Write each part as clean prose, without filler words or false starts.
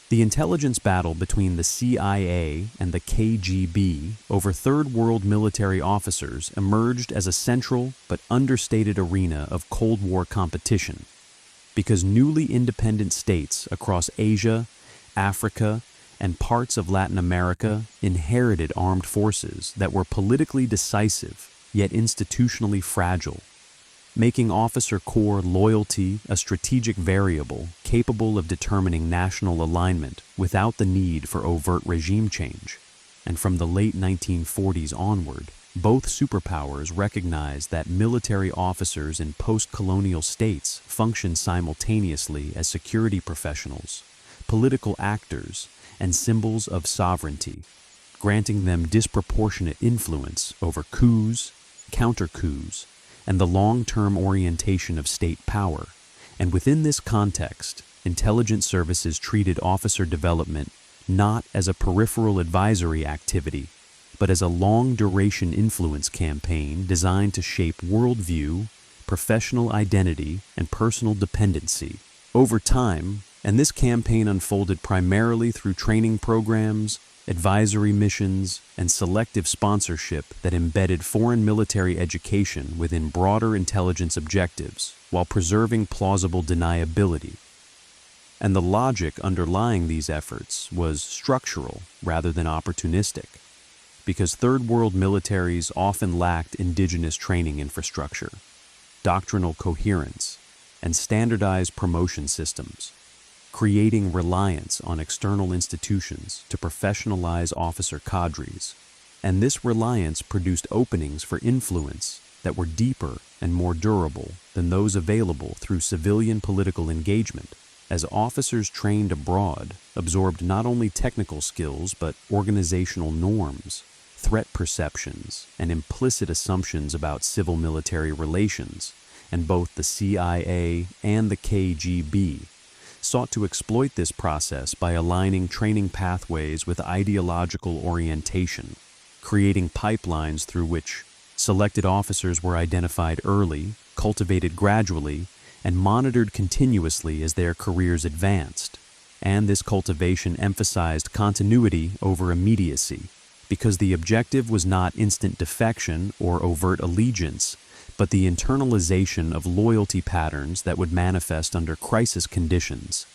The intelligence battle between the CIA and the KGB over Third World military officers emerged as a central but understated arena of Cold War competition, because newly independent states across Asia, Africa, and parts of Latin America inherited armed forces that were politically decisive yet institutionally fragile, making officer corps loyalty a strategic variable capable of determining national alignment without the need for overt regime change. And from the late 1940s onward, both superpowers recognized that military officers in post-colonial states functioned simultaneously as security professionals, political actors, and symbols of sovereignty, granting them disproportionate influence over coups, counter-coups, and the long-term orientation of state power. And within this context, intelligence services treated officer development not as a peripheral advisory activity, but as a long-duration influence campaign designed to shape worldview, professional identity, and personal dependency over time. And this campaign unfolded primarily through training programs, advisory missions, and selective sponsorship that embedded foreign military education within broader intelligence objectives while preserving plausible deniability. And the logic underlying these efforts was structural rather than opportunistic, because Third World militaries often lacked indigenous training infrastructure, doctrinal coherence, and standardized promotion systems, creating reliance on external institutions to professionalize officer cadres. And this reliance produced openings for influence that were deeper and more durable than those available through civilian political engagement, as officers trained abroad absorbed not only technical skills but organizational norms, threat perceptions, and implicit assumptions about civil-military relations. And both the CIA and the KGB sought to exploit this process by aligning training pathways with ideological orientation, creating pipelines through which selected officers were identified early, cultivated gradually, and monitored continuously as their careers advanced. And this cultivation emphasized continuity over immediacy, because the objective was not instant defection or overt allegiance, but the internalization of loyalty patterns that would manifest under crisis conditions.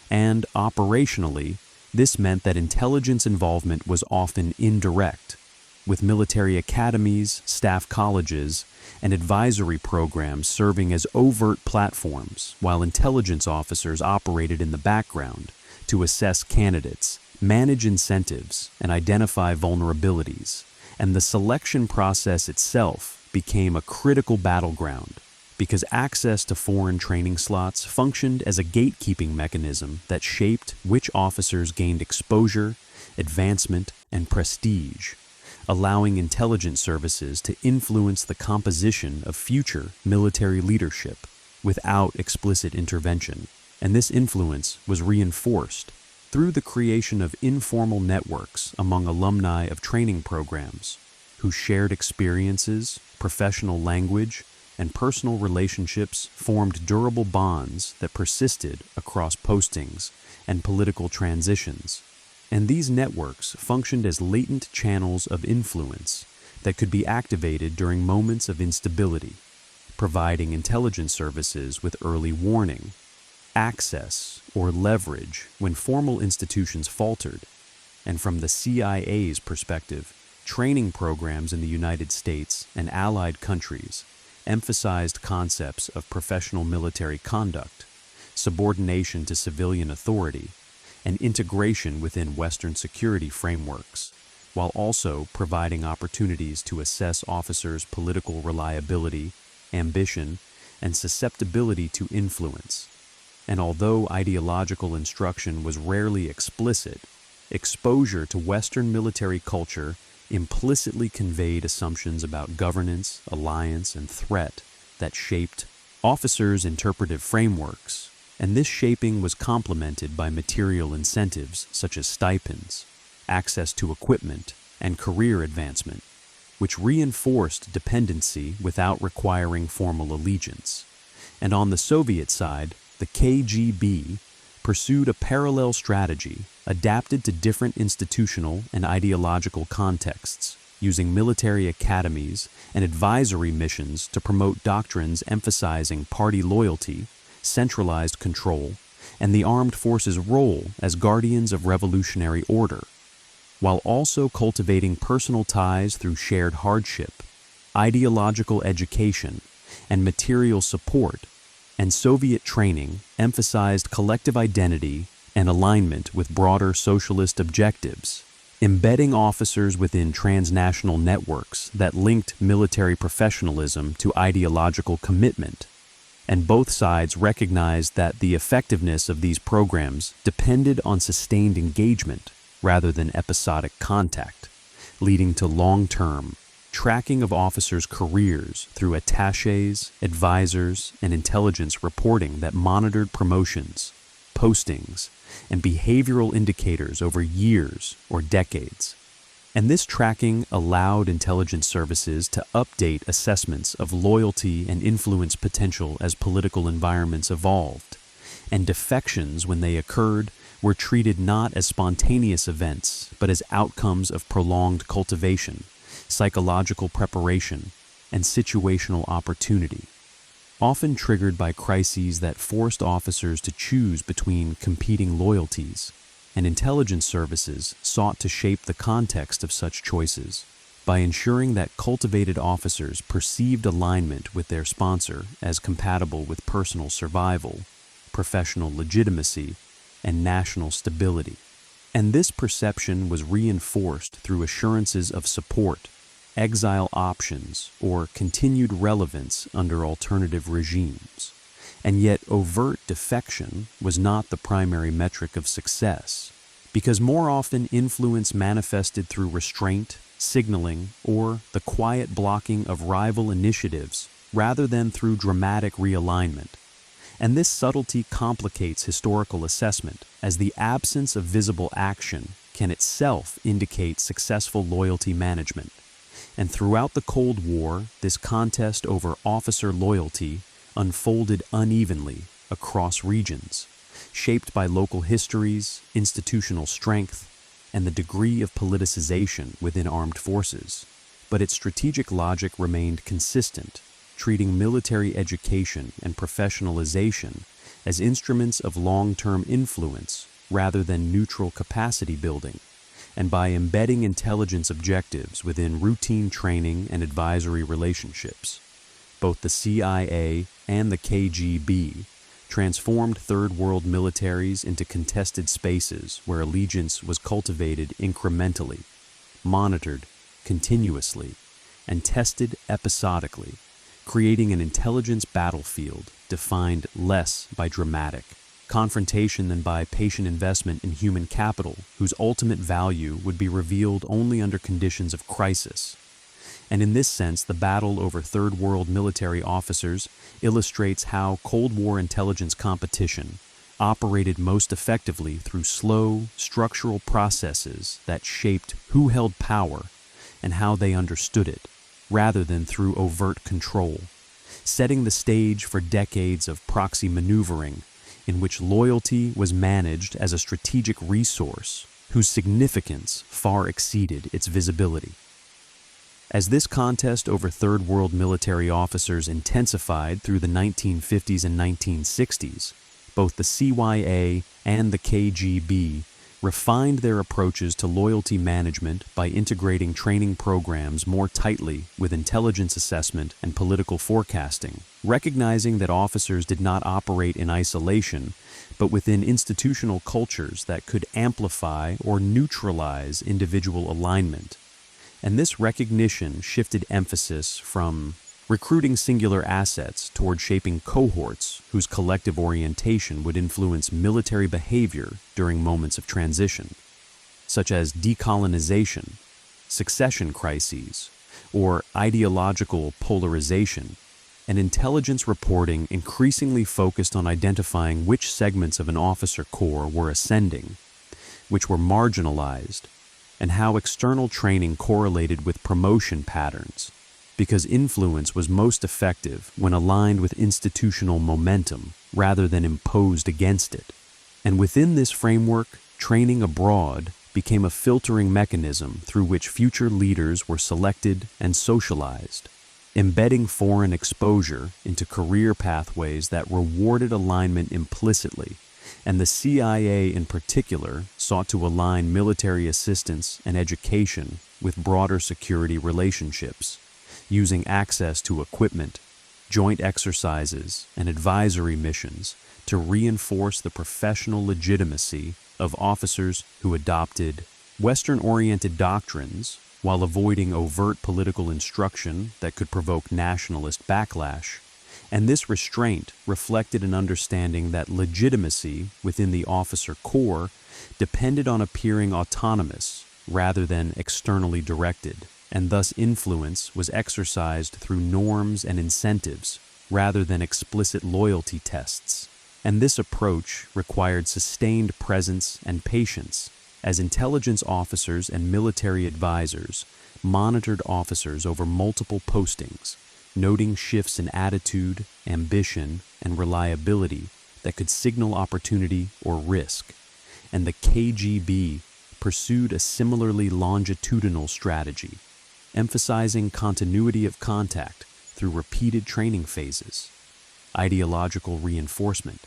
And operationally, this meant that intelligence involvement was often indirect, with military academies, staff colleges, and advisory programs serving as overt platforms, while intelligence officers operated in the background to assess candidates, manage incentives, and identify vulnerabilities. And the selection process itself became a critical battleground, because access to foreign training slots functioned as a gatekeeping mechanism that shaped which officers gained exposure, advancement, and prestige, allowing intelligence services to influence the composition of future military leadership without explicit intervention. And this influence was reinforced through the creation of informal networks among alumni of training programs, whose shared experiences, professional language, and personal relationships formed durable bonds that persisted across postings and political transitions. And these networks functioned as latent channels of influence that could be activated during moments of instability, providing intelligence services with early warning, access, or leverage when formal institutions faltered. And from the CIA's perspective, training programs in the United States and allied countries emphasized concepts of professional military conduct, subordination to civilian authority, and integration within Western security frameworks, while also providing opportunities to assess officers' political reliability, ambition, and susceptibility to influence. And although ideological instruction was rarely explicit, exposure to Western military culture implicitly conveyed assumptions about governance, alliance, and threat that shaped officers' interpretive frameworks. And this shaping was complemented by material incentives such as stipends, access to equipment, and career advancement, which reinforced dependency without requiring formal allegiance. And on the Soviet side, the KGB pursued a parallel strategy adapted to different institutional and ideological contexts, using military academies and advisory missions to promote doctrines emphasizing party loyalty, centralized control, and the armed forces' role as guardians of revolutionary order, while also cultivating personal ties through shared hardship, ideological education, and material support, and Soviet training emphasized collective identity and alignment with broader socialist objectives, embedding officers within transnational networks that linked military professionalism to ideological commitment. And both sides recognized that the effectiveness of these programs depended on sustained engagement rather than episodic contact, leading to long-term tracking of officers' careers through attachés, advisors, and intelligence reporting that monitored promotions, postings, and behavioral indicators over years or decades. And this tracking allowed intelligence services to update assessments of loyalty and influence potential as political environments evolved. And defections, when they occurred, were treated not as spontaneous events, but as outcomes of prolonged cultivation, psychological preparation, and situational opportunity, often triggered by crises that forced officers to choose between competing loyalties. And intelligence services sought to shape the context of such choices by ensuring that cultivated officers perceived alignment with their sponsor as compatible with personal survival, professional legitimacy, and national stability. And this perception was reinforced through assurances of support, exile options, or continued relevance under alternative regimes. And yet overt defection was not the primary metric of success, because more often influence manifested through restraint, signaling, or the quiet blocking of rival initiatives rather than through dramatic realignment. And this subtlety complicates historical assessment, as the absence of visible action can itself indicate successful loyalty management. And throughout the Cold War, this contest over officer loyalty unfolded unevenly across regions, shaped by local histories, institutional strength, and the degree of politicization within armed forces. But its strategic logic remained consistent, treating military education and professionalization as instruments of long-term influence rather than neutral capacity building, and by embedding intelligence objectives within routine training and advisory relationships. Both the CIA and the KGB transformed Third World militaries into contested spaces where allegiance was cultivated incrementally, monitored continuously, and tested episodically, creating an intelligence battlefield defined less by dramatic confrontation than by patient investment in human capital, whose ultimate value would be revealed only under conditions of crisis. And in this sense, the battle over Third World military officers illustrates how Cold War intelligence competition operated most effectively through slow, structural processes that shaped who held power and how they understood it, rather than through overt control, setting the stage for decades of proxy maneuvering in which loyalty was managed as a strategic resource whose significance far exceeded its visibility. As this contest over Third World military officers intensified through the 1950s and 1960s, both the CIA and the KGB refined their approaches to loyalty management by integrating training programs more tightly with intelligence assessment and political forecasting, recognizing that officers did not operate in isolation, but within institutional cultures that could amplify or neutralize individual alignment. And this recognition shifted emphasis from recruiting singular assets toward shaping cohorts whose collective orientation would influence military behavior during moments of transition, such as decolonization, succession crises, or ideological polarization. And intelligence reporting increasingly focused on identifying which segments of an officer corps were ascending, which were marginalized, and how external training correlated with promotion patterns, because influence was most effective when aligned with institutional momentum rather than imposed against it. And within this framework, training abroad became a filtering mechanism through which future leaders were selected and socialized, embedding foreign exposure into career pathways that rewarded alignment implicitly. And the CIA in particular sought to align military assistance and education with broader security relationships, using access to equipment, joint exercises, and advisory missions to reinforce the professional legitimacy of officers who adopted Western-oriented doctrines while avoiding overt political instruction that could provoke nationalist backlash. And this restraint reflected an understanding that legitimacy within the officer corps depended on appearing autonomous rather than externally directed, and thus influence was exercised through norms and incentives rather than explicit loyalty tests. And this approach required sustained presence and patience, as intelligence officers and military advisors monitored officers over multiple postings, noting shifts in attitude, ambition, and reliability that could signal opportunity or risk. And the KGB pursued a similarly longitudinal strategy, emphasizing continuity of contact through repeated training phases, ideological reinforcement,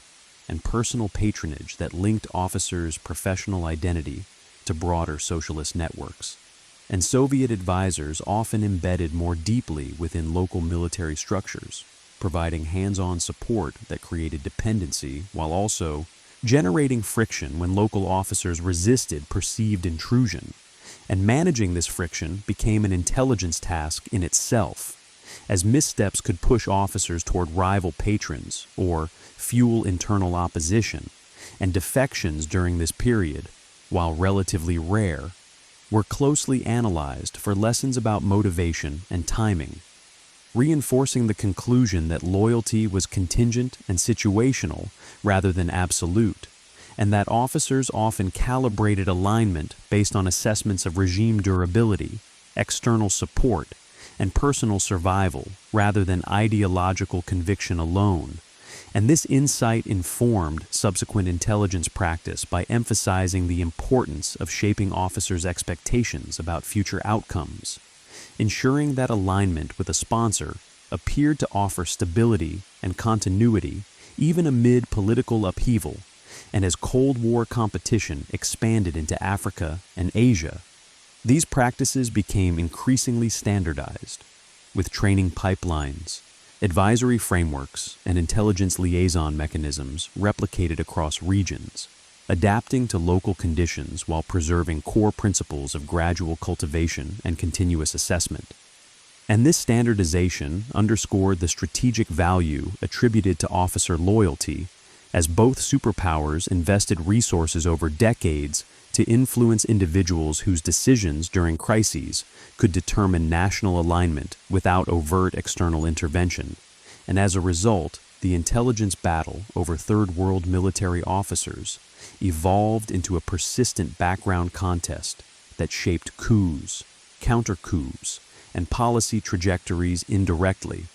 and personal patronage that linked officers' professional identity to broader socialist networks. And Soviet advisors often embedded more deeply within local military structures, providing hands-on support that created dependency while also generating friction when local officers resisted perceived intrusion. And managing this friction became an intelligence task in itself, as missteps could push officers toward rival patrons or fuel internal opposition, and defections during this period, while relatively rare, were closely analyzed for lessons about motivation and timing, reinforcing the conclusion that loyalty was contingent and situational rather than absolute, and that officers often calibrated alignment based on assessments of regime durability, external support, and personal survival rather than ideological conviction alone. And this insight informed subsequent intelligence practice by emphasizing the importance of shaping officers' expectations about future outcomes, ensuring that alignment with a sponsor appeared to offer stability and continuity even amid political upheaval. And as Cold War competition expanded into Africa and Asia, these practices became increasingly standardized, with training pipelines, advisory frameworks, and intelligence liaison mechanisms replicated across regions, adapting to local conditions while preserving core principles of gradual cultivation and continuous assessment. And this standardization underscored the strategic value attributed to officer loyalty, as both superpowers invested resources over decades to influence individuals whose decisions during crises could determine national alignment without overt external intervention. And as a result, the intelligence battle over Third World military officers evolved into a persistent background contest that shaped coups, counter-coups, and policy trajectories indirectly,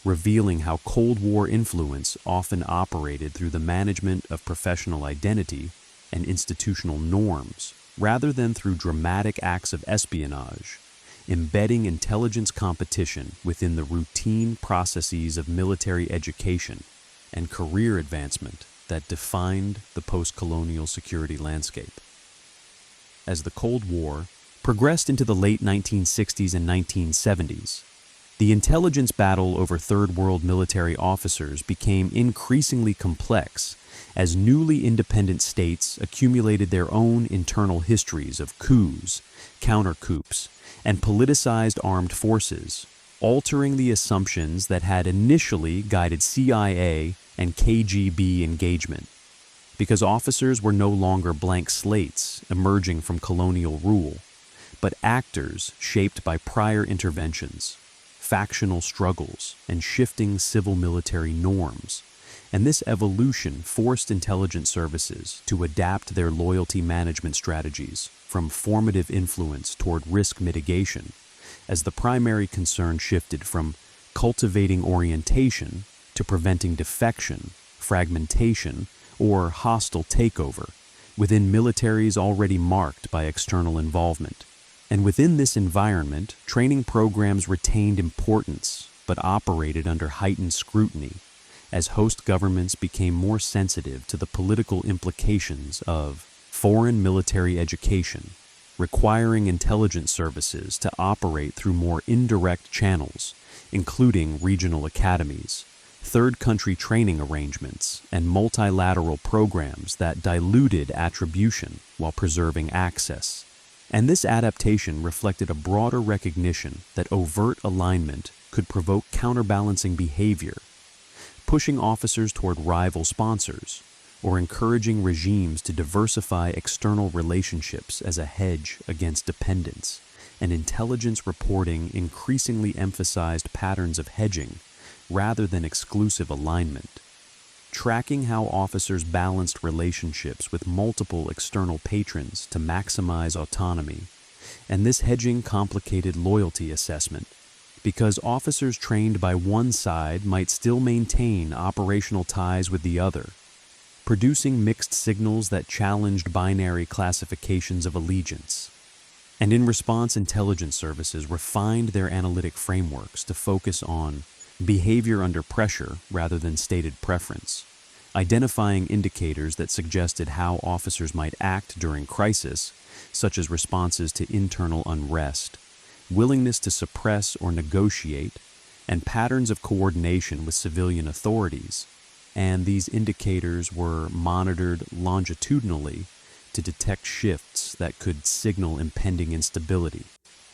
revealing how Cold War influence often operated through the management of professional identity and institutional norms, rather than through dramatic acts of espionage, embedding intelligence competition within the routine processes of military education and career advancement that defined the postcolonial security landscape. As the Cold War progressed into the late 1960s and 1970s, the intelligence battle over Third World military officers became increasingly complex as newly independent states accumulated their own internal histories of coups, counter-coups, and politicized armed forces, altering the assumptions that had initially guided CIA and KGB engagement. Because officers were no longer blank slates emerging from colonial rule, but actors shaped by prior interventions, factional struggles, and shifting civil-military norms. And this evolution forced intelligence services to adapt their loyalty management strategies from formative influence toward risk mitigation, as the primary concern shifted from cultivating orientation to preventing defection, fragmentation, or hostile takeover within militaries already marked by external involvement. And within this environment, training programs retained importance but operated under heightened scrutiny as host governments became more sensitive to the political implications of foreign military education, requiring intelligence services to operate through more indirect channels, including regional academies, third country training arrangements, and multilateral programs that diluted attribution while preserving access. And this adaptation reflected a broader recognition that overt alignment could provoke counterbalancing behavior, pushing officers toward rival sponsors, or encouraging regimes to diversify external relationships as a hedge against dependence. And intelligence reporting increasingly emphasized patterns of hedging rather than exclusive alignment, tracking how officers balanced relationships with multiple external patrons to maximize autonomy. And this hedging complicated loyalty assessment, because officers trained by one side might still maintain operational ties with the other, producing mixed signals that challenged binary classifications of allegiance. And in response, intelligence services refined their analytic frameworks to focus on behavior under pressure rather than stated preference, identifying indicators that suggested how officers might act during crisis, such as responses to internal unrest, willingness to suppress or negotiate, and patterns of coordination with civilian authorities. And these indicators were monitored longitudinally to detect shifts that could signal impending instability.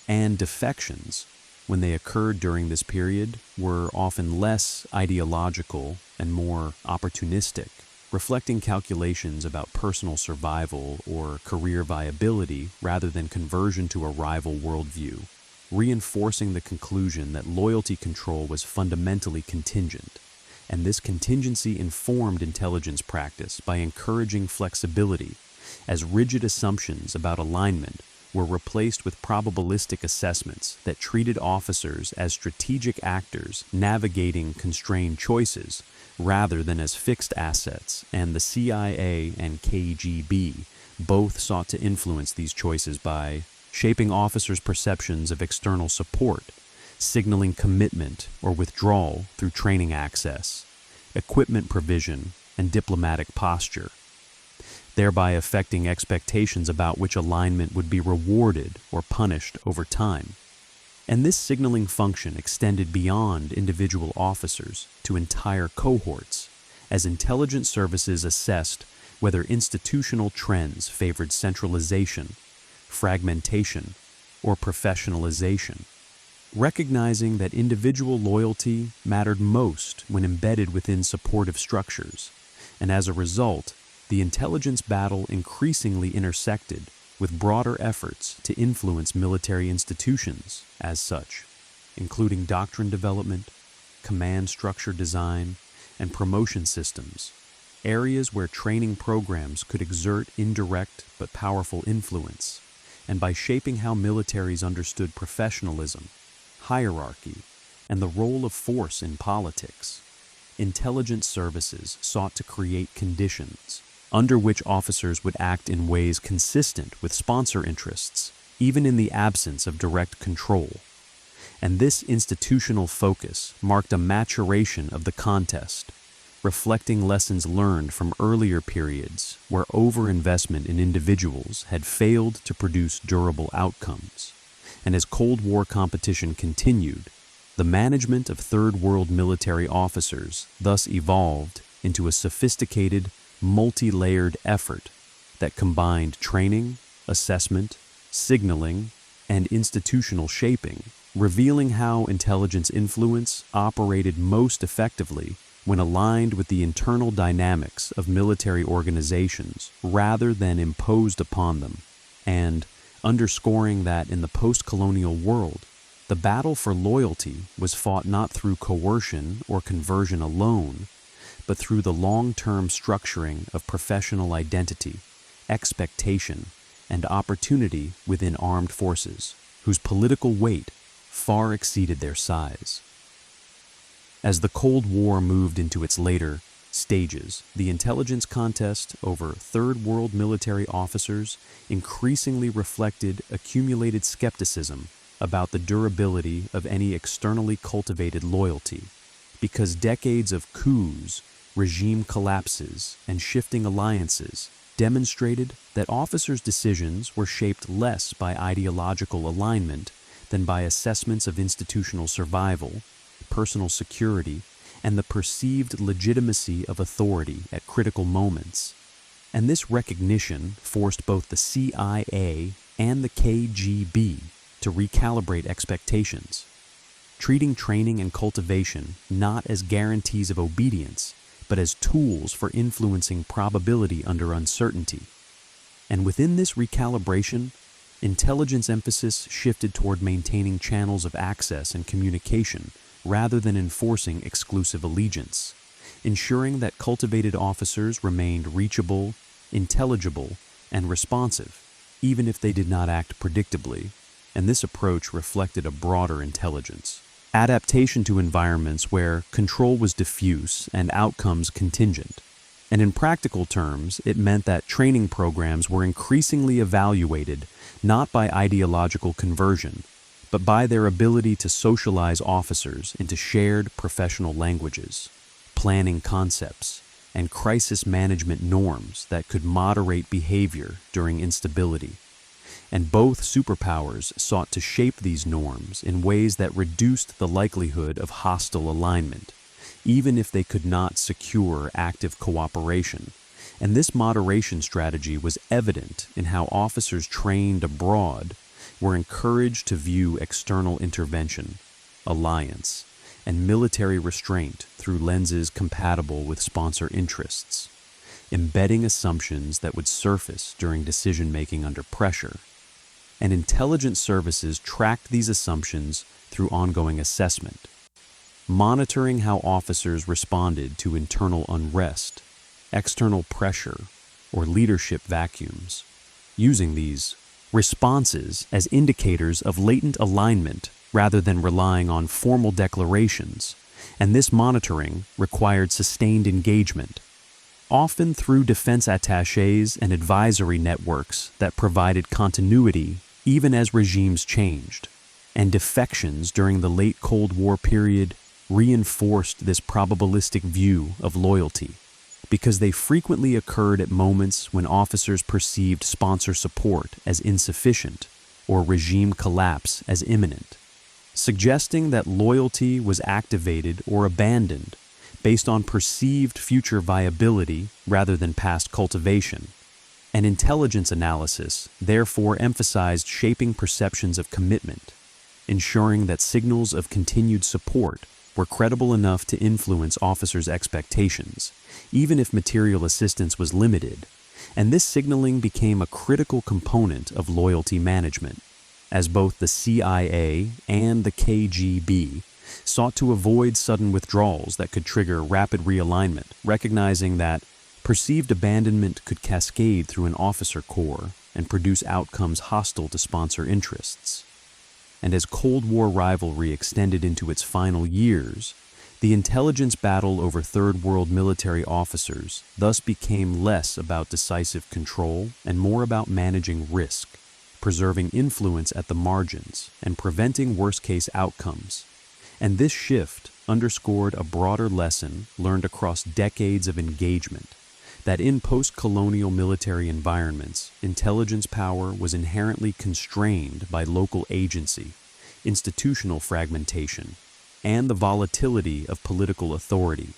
And defections, when they occurred during this period, were often less ideological and more opportunistic, reflecting calculations about personal survival or career viability rather than conversion to a rival worldview, reinforcing the conclusion that loyalty control was fundamentally contingent. And this contingency informed intelligence practice by encouraging flexibility, as rigid assumptions about alignment were replaced with probabilistic assessments that treated officers as strategic actors navigating constrained choices rather than as fixed assets. And the CIA and KGB both sought to influence these choices by shaping officers' perceptions of external support, signaling commitment or withdrawal through training access, equipment provision, and diplomatic posture, thereby affecting expectations about which alignment would be rewarded or punished over time. And this signaling function extended beyond individual officers to entire cohorts, as intelligence services assessed whether institutional trends favored centralization, fragmentation, or professionalization, recognizing that individual loyalty mattered most when embedded within supportive structures. And as a result, the intelligence battle increasingly intersected with broader efforts to influence military institutions as such, including doctrine development, command structure design, and promotion systems, areas where training programs could exert indirect but powerful influence. And by shaping how militaries understood professionalism, hierarchy, and the role of force in politics, intelligence services sought to create conditions under which officers would act in ways consistent with sponsor interests, even in the absence of direct control. And this institutional focus marked a maturation of the contest, reflecting lessons learned from earlier periods where overinvestment in individuals had failed to produce durable outcomes. And as Cold War competition continued, the management of Third World military officers thus evolved into a sophisticated, multi-layered effort that combined training, assessment, signaling, and institutional shaping, revealing how intelligence influence operated most effectively when aligned with the internal dynamics of military organizations rather than imposed upon them, and underscoring that in the postcolonial world, the battle for loyalty was fought not through coercion or conversion alone, but through the long-term structuring of professional identity, expectation, and opportunity within armed forces, whose political weight far exceeded their size. As the Cold War moved into its later, Stages. The intelligence contest over Third World military officers increasingly reflected accumulated skepticism about the durability of any externally cultivated loyalty, because decades of coups, regime collapses, and shifting alliances demonstrated that officers' decisions were shaped less by ideological alignment than by assessments of institutional survival, personal security, and the perceived legitimacy of authority at critical moments. And this recognition forced both the CIA and the KGB to recalibrate expectations, treating training and cultivation not as guarantees of obedience, but as tools for influencing probability under uncertainty. And within this recalibration, intelligence emphasis shifted toward maintaining channels of access and communication rather than enforcing exclusive allegiance, ensuring that cultivated officers remained reachable, intelligible, and responsive, even if they did not act predictably, and this approach reflected a broader intelligence. Adaptation to environments where control was diffuse and outcomes contingent. And in practical terms, it meant that training programs were increasingly evaluated not by ideological conversion, but by their ability to socialize officers into shared professional languages, planning concepts, and crisis management norms that could moderate behavior during instability. And both superpowers sought to shape these norms in ways that reduced the likelihood of hostile alignment, even if they could not secure active cooperation. And this moderation strategy was evident in how officers trained abroad were encouraged to view external intervention, alliance, and military restraint through lenses compatible with sponsor interests, embedding assumptions that would surface during decision-making under pressure. And intelligence services tracked these assumptions through ongoing assessment, monitoring how officers responded to internal unrest, external pressure, or leadership vacuums, using these responses as indicators of latent alignment rather than relying on formal declarations, and this monitoring required sustained engagement, often through defense attachés and advisory networks that provided continuity even as regimes changed. And defections during the late Cold War period reinforced this probabilistic view of loyalty, because they frequently occurred at moments when officers perceived sponsor support as insufficient or regime collapse as imminent, suggesting that loyalty was activated or abandoned based on perceived future viability rather than past cultivation. And intelligence analysis therefore emphasized shaping perceptions of commitment, ensuring that signals of continued support were credible enough to influence officers' expectations, even if material assistance was limited, and this signaling became a critical component of loyalty management, as both the CIA and the KGB sought to avoid sudden withdrawals that could trigger rapid realignment, recognizing that perceived abandonment could cascade through an officer corps and produce outcomes hostile to sponsor interests. And as Cold War rivalry extended into its final years, the intelligence battle over Third World military officers thus became less about decisive control and more about managing risk, preserving influence at the margins, and preventing worst-case outcomes. And this shift underscored a broader lesson learned across decades of engagement, that in post-colonial military environments, intelligence power was inherently constrained by local agency, institutional fragmentation, and the volatility of political authority,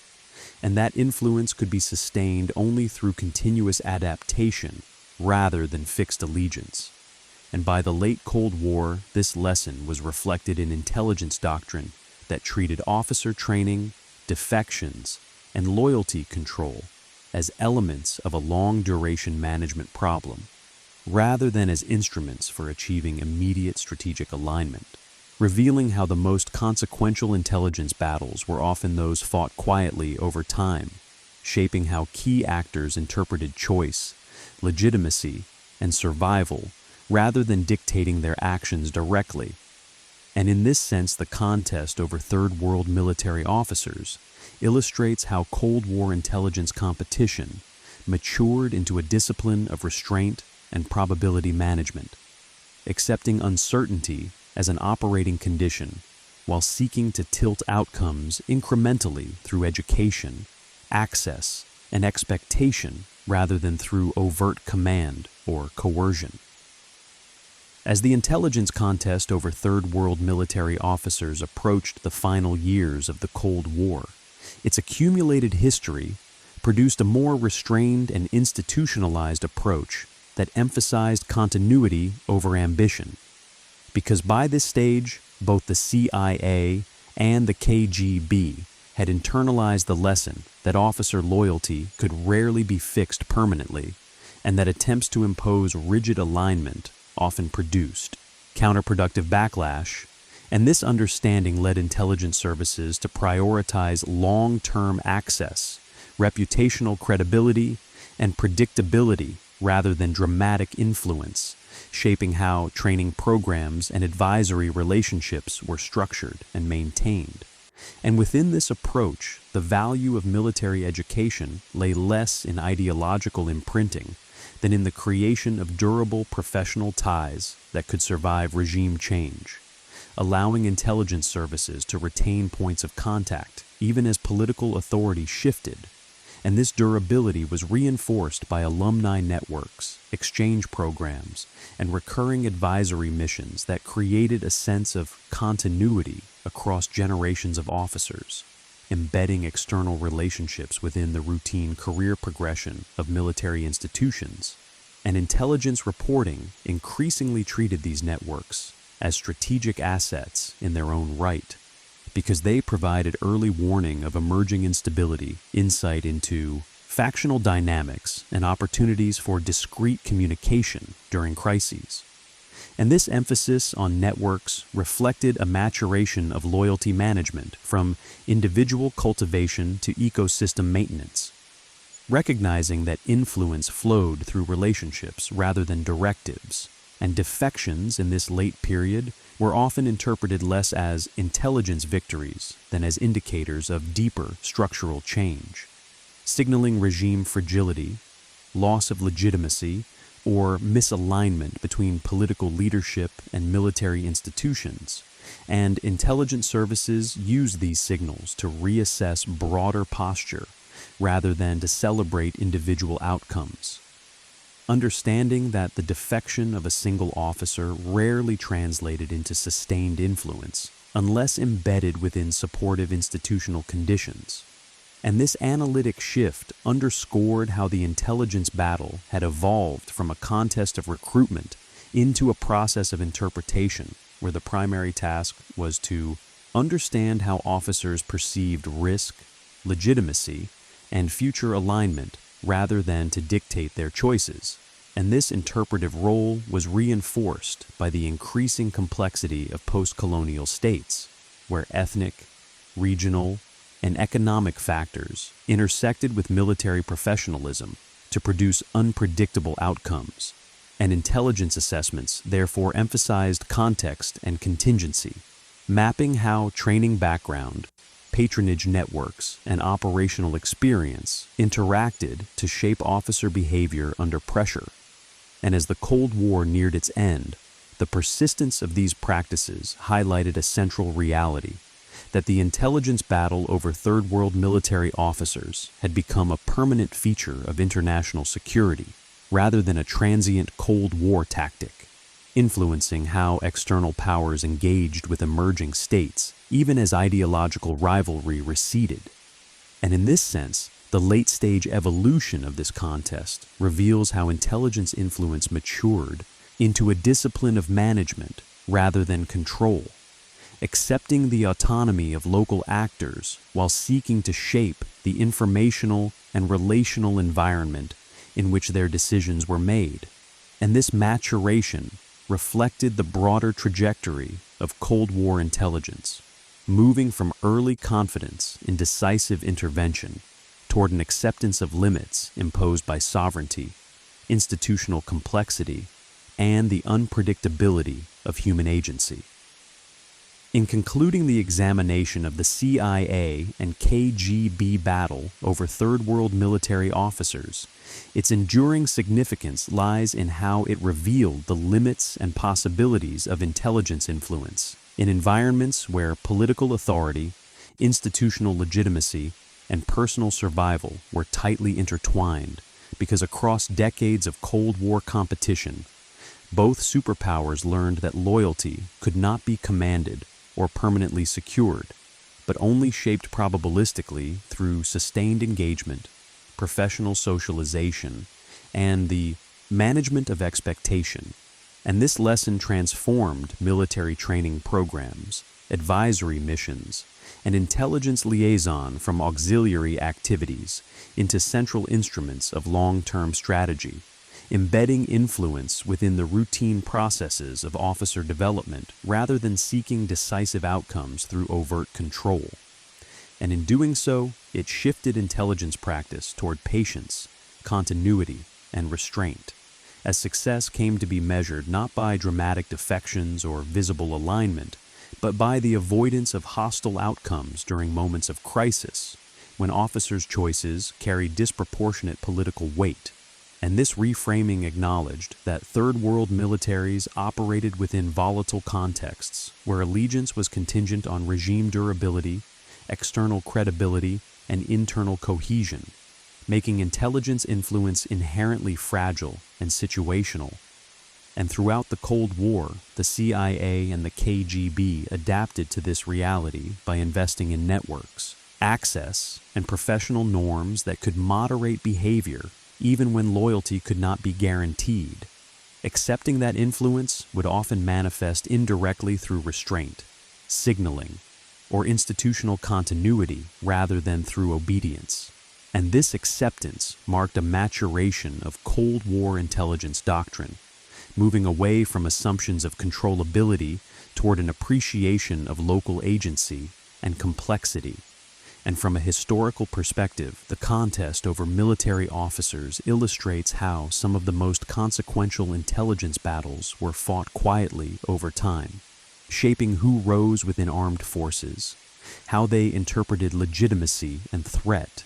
and that influence could be sustained only through continuous adaptation rather than fixed allegiance. And by the late Cold War, this lesson was reflected in intelligence doctrine that treated officer training, defections, and loyalty control as elements of a long-duration management problem, rather than as instruments for achieving immediate strategic alignment, revealing how the most consequential intelligence battles were often those fought quietly over time, shaping how key actors interpreted choice, legitimacy, and survival rather than dictating their actions directly. And in this sense, the contest over Third World military officers illustrates how Cold War intelligence competition matured into a discipline of restraint and probability management, accepting uncertainty as an operating condition while seeking to tilt outcomes incrementally through education, access, and expectation rather than through overt command or coercion. As the intelligence contest over Third World military officers approached the final years of the Cold War, its accumulated history produced a more restrained and institutionalized approach that emphasized continuity over ambition. Because by this stage, both the CIA and the KGB had internalized the lesson that officer loyalty could rarely be fixed permanently, and that attempts to impose rigid alignment often produced counterproductive backlash, and this understanding led intelligence services to prioritize long-term access, reputational credibility, and predictability rather than dramatic influence, shaping how training programs and advisory relationships were structured and maintained. And within this approach, the value of military education lay less in ideological imprinting than in the creation of durable professional ties that could survive regime change, allowing intelligence services to retain points of contact even as political authority shifted. And this durability was reinforced by alumni networks, exchange programs, and recurring advisory missions that created a sense of continuity across generations of officers, embedding external relationships within the routine career progression of military institutions. And intelligence reporting increasingly treated these networks as strategic assets in their own right, because they provided early warning of emerging instability, insight into factional dynamics, and opportunities for discreet communication during crises. And this emphasis on networks reflected a maturation of loyalty management from individual cultivation to ecosystem maintenance, recognizing that influence flowed through relationships rather than directives, and defections in this late period were often interpreted less as intelligence victories than as indicators of deeper structural change, signaling regime fragility, loss of legitimacy, or misalignment between political leadership and military institutions. And intelligence services use these signals to reassess broader posture rather than to celebrate individual outcomes. Understanding that the defection of a single officer rarely translated into sustained influence unless embedded within supportive institutional conditions. And this analytic shift underscored how the intelligence battle had evolved from a contest of recruitment into a process of interpretation, where the primary task was to understand how officers perceived risk, legitimacy, and future alignment rather than to dictate their choices. And this interpretive role was reinforced by the increasing complexity of postcolonial states, where ethnic, regional, and economic factors intersected with military professionalism to produce unpredictable outcomes. And intelligence assessments therefore emphasized context and contingency, mapping how training background, patronage networks, and operational experience interacted to shape officer behavior under pressure. And as the Cold War neared its end, the persistence of these practices highlighted a central reality: that the intelligence battle over Third World military officers had become a permanent feature of international security rather than a transient Cold War tactic, influencing how external powers engaged with emerging states, even as ideological rivalry receded. And in this sense, the late-stage evolution of this contest reveals how intelligence influence matured into a discipline of management rather than control, accepting the autonomy of local actors while seeking to shape the informational and relational environment in which their decisions were made. And this maturation reflected the broader trajectory of Cold War intelligence, moving from early confidence in decisive intervention toward an acceptance of limits imposed by sovereignty, institutional complexity, and the unpredictability of human agency. In concluding the examination of the CIA and KGB battle over Third World military officers, its enduring significance lies in how it revealed the limits and possibilities of intelligence influence in environments where political authority, institutional legitimacy, and personal survival were tightly intertwined, because across decades of Cold War competition, both superpowers learned that loyalty could not be commanded or permanently secured, but only shaped probabilistically through sustained engagement, professional socialization, and the management of expectation. And this lesson transformed military training programs, advisory missions, and intelligence liaison from auxiliary activities into central instruments of long-term strategy, embedding influence within the routine processes of officer development rather than seeking decisive outcomes through overt control. And in doing so, it shifted intelligence practice toward patience, continuity, and restraint, as success came to be measured not by dramatic defections or visible alignment, but by the avoidance of hostile outcomes during moments of crisis, when officers' choices carried disproportionate political weight. And this reframing acknowledged that Third World militaries operated within volatile contexts where allegiance was contingent on regime durability, external credibility, and internal cohesion, making intelligence influence inherently fragile and situational. And throughout the Cold War, the CIA and the KGB adapted to this reality by investing in networks, access, and professional norms that could moderate behavior even when loyalty could not be guaranteed. Accepting that influence would often manifest indirectly through restraint, signaling, or institutional continuity rather than through obedience. And this acceptance marked a maturation of Cold War intelligence doctrine, moving away from assumptions of controllability toward an appreciation of local agency and complexity. And from a historical perspective, the contest over military officers illustrates how some of the most consequential intelligence battles were fought quietly over time, shaping who rose within armed forces, how they interpreted legitimacy and threat,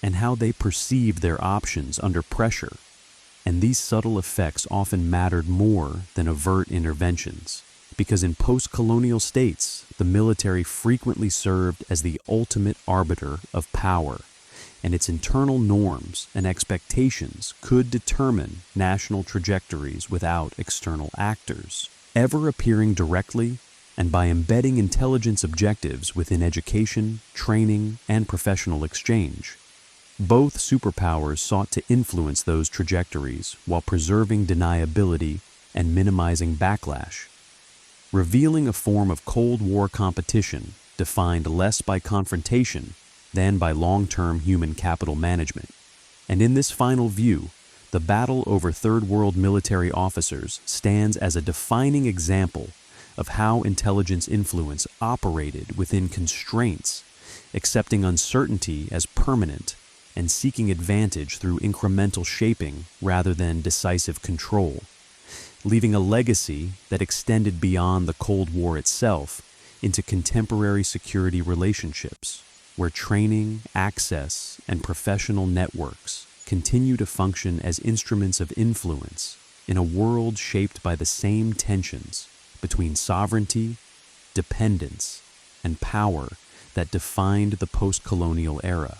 and how they perceived their options under pressure. And these subtle effects often mattered more than overt interventions, because in post-colonial states, the military frequently served as the ultimate arbiter of power, and its internal norms and expectations could determine national trajectories without external actors, ever appearing directly and by embedding intelligence objectives within education, training, and professional exchange. Both superpowers sought to influence those trajectories while preserving deniability and minimizing backlash, revealing a form of Cold War competition defined less by confrontation than by long-term human capital management. And in this final view, the battle over Third World military officers stands as a defining example of how intelligence influence operated within constraints, accepting uncertainty as permanent and seeking advantage through incremental shaping rather than decisive control, leaving a legacy that extended beyond the Cold War itself into contemporary security relationships, where training, access, and professional networks continue to function as instruments of influence in a world shaped by the same tensions between sovereignty, dependence, and power that defined the post-colonial era.